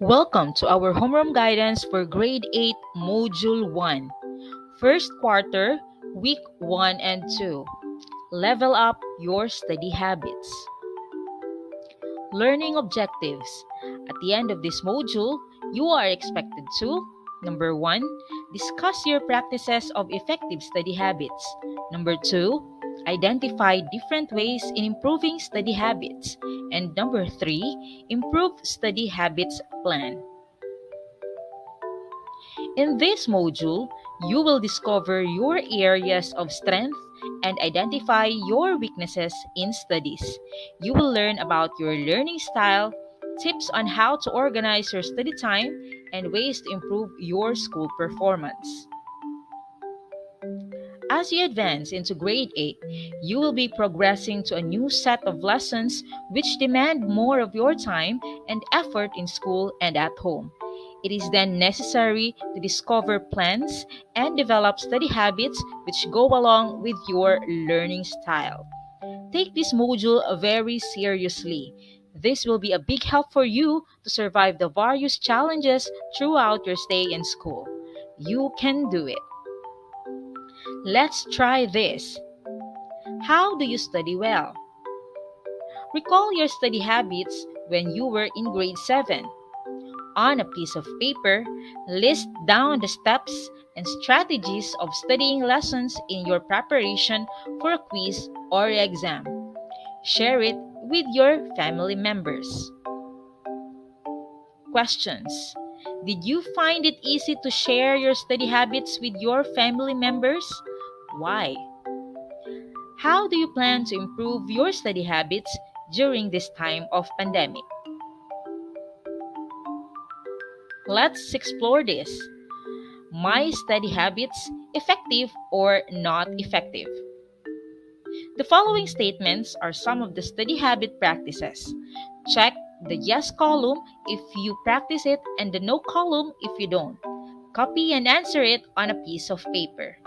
Welcome to our homeroom guidance for Grade 8, Module 1, First Quarter, Week 1 and 2. Level up your study habits. Learning objectives. At the end of this module, you are expected to number 1, discuss your practices of effective study habits. Number 2, identify different ways in improving study habits. And number 3, improve study habits plan. In this module, you will discover your areas of strength and identify your weaknesses in studies. You will learn about your learning style, tips on how to organize your study time, and ways to improve your school performance. As you advance into grade 8, you will be progressing to a new set of lessons which demand more of your time and effort in school and at home. It is then necessary to discover plans and develop study habits which go along with your learning style. Take this module very seriously. This will be a big help for you to survive the various challenges throughout your stay in school. You can do it. Let's try this. How do you study well? Recall your study habits when you were in grade 7. On a piece of paper, list down the steps and strategies of studying lessons in your preparation for a quiz or exam. Share it with your family members. Questions. Did you find it easy to share your study habits with your family members? Why? How do you plan to improve your study habits during this time of pandemic? Let's explore this. My study habits, effective or not effective? The following statements are some of the study habit practices. Check the yes column if you practice it and the no column if you don't. Copy and answer it on a piece of paper.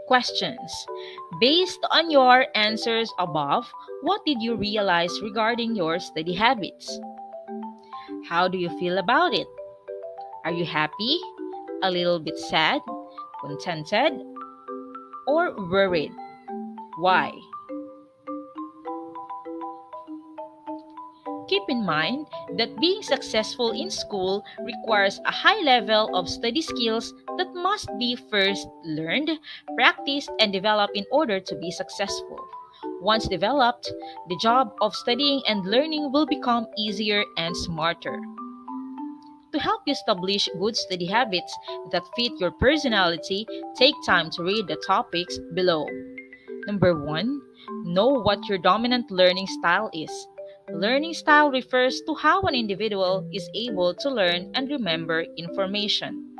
Questions. Based on your answers above, what did you realize regarding your study habits? How do you feel about it? Are you happy, a little bit sad, contented, or worried? Why? Keep in mind that being successful in school requires a high level of study skills that must be first learned, practiced, and developed in order to be successful. Once developed, the job of studying and learning will become easier and smarter. To help you establish good study habits that fit your personality, take time to read the topics below. Number 1, know what your dominant learning style is. Learning style refers to how an individual is able to learn and remember information.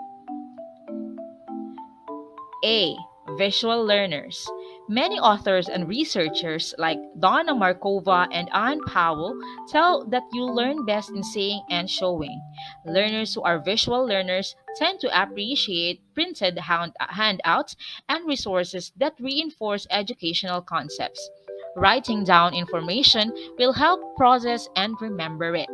A. Visual learners. Many authors and researchers like Donna Markova and Ann Powell tell that you learn best in seeing and showing. Learners who are visual learners tend to appreciate printed handouts and resources that reinforce educational concepts. Writing down information will help process and remember it.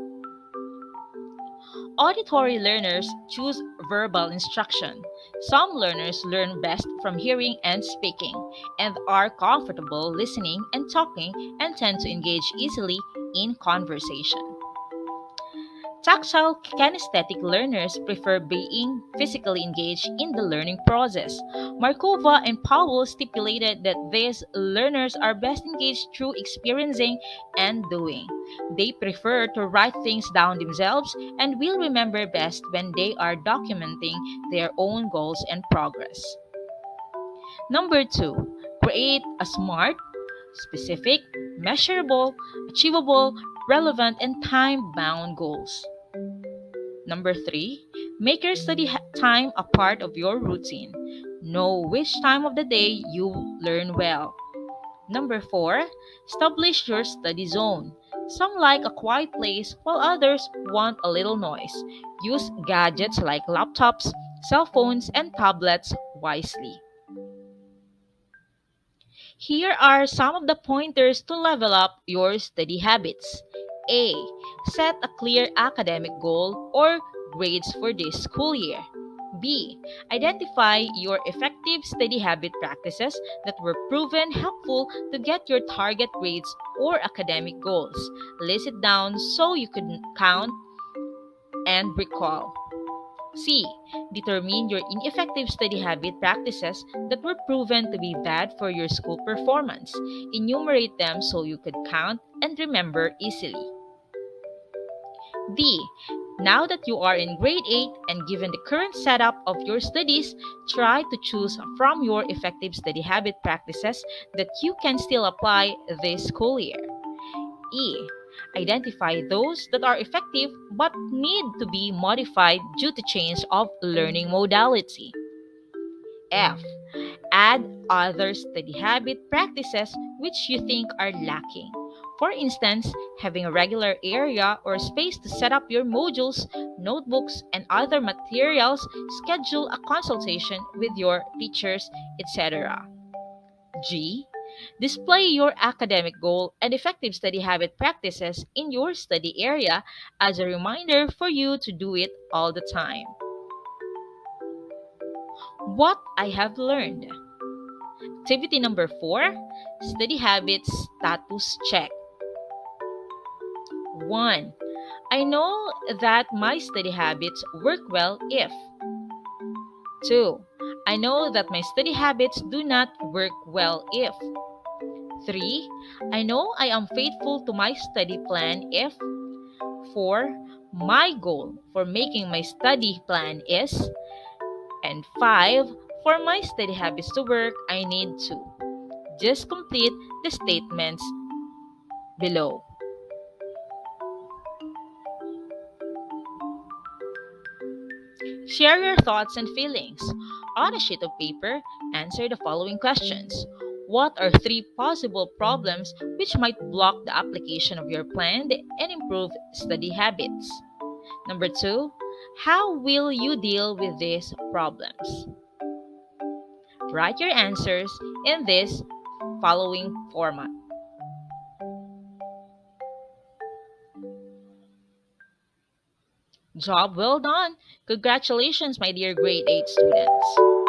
Auditory learners choose verbal instruction. Some learners learn best from hearing and speaking, and are comfortable listening and talking and tend to engage easily in conversation. Tactile kinesthetic learners prefer being physically engaged in the learning process. Markova and Powell stipulated that these learners are best engaged through experiencing and doing. They prefer to write things down themselves and will remember best when they are documenting their own goals and progress. Number 2, create a smart, specific, measurable, achievable, relevant, and time bound goals. Number 3, make your study time a part of your routine. Know which time of the day you learn well. Number 4, establish your study zone. Some like a quiet place while others want a little noise. Use gadgets like laptops, cell phones, and tablets wisely. Here are some of the pointers to level up your study habits. A. Set a clear academic goal or grades for this school year. B. Identify your effective study habit practices that were proven helpful to get your target grades or academic goals. List it down so you can count and recall. C. Determine your ineffective study habit practices that were proven to be bad for your school performance. Enumerate them so you could count and remember easily. D. Now that you are in grade 8 and given the current setup of your studies, try to choose from your effective study habit practices that you can still apply this school year. E. Identify those that are effective but need to be modified due to change of learning modality. F. Add other study habit practices which you think are lacking. For instance, having a regular area or space to set up your modules, notebooks, and other materials, schedule a consultation with your teachers, etc. G. Display your academic goal and effective study habit practices in your study area as a reminder for you to do it all the time. What I have learned. Activity number 4, study habits status check. 1. I know that my study habits work well if. 2. I know that my study habits do not work well if. 3. I know I am faithful to my study plan if. 4. My goal for making my study plan is. And 5. For my study habits to work, I need to. Just complete the statements below. Share your thoughts and feelings. On a sheet of paper, answer the following questions. What are 3 possible problems which might block the application of your planned and improved study habits? Number 2, how will you deal with these problems? Write your answers in this following format. Job well done! Congratulations, my dear grade 8 students.